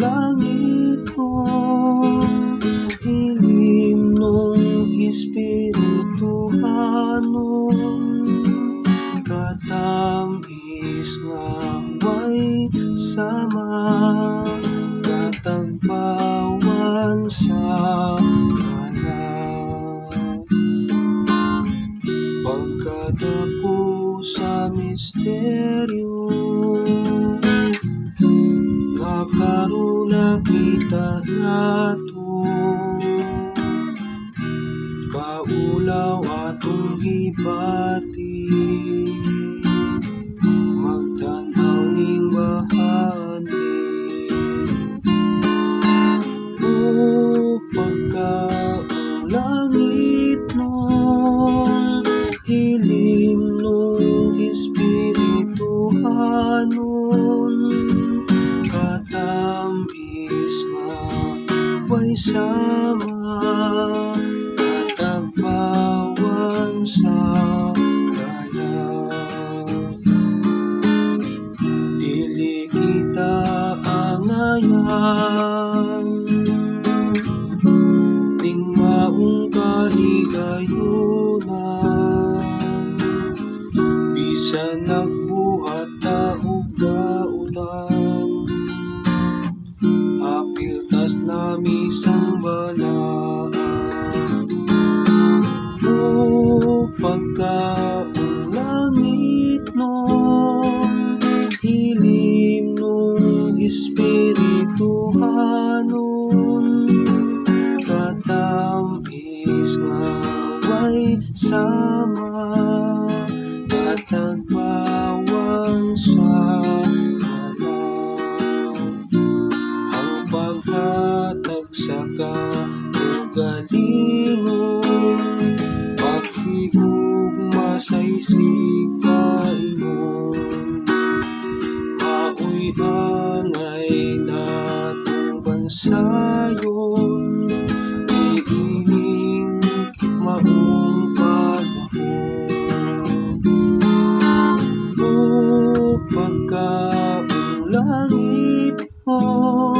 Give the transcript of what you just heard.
langit nung ilim nung espirituhanon, katamis nga way sama, katagpawan sa kalag. Pagkadako sa misteryo, karon nakita nato, kaulaw atong hibati, magtanaw ning bahagi. O pagkaulangit nung ilim nung espirituhanon, katamis nga way sama, katagpawan sa kalag. Dili kita angayan ning maong kahigayunan, bisan nagbuhat ta og dautan, apil nami sang balaan. O pagkaulangit nung ilim nung espirituhanon, katamis nga way sama, katagpawan sa paghatag sa kaugalingon, paghigugma sa isipaingon, maoy angay natong bansayon, iining maong panahon. O pagkaulangit mo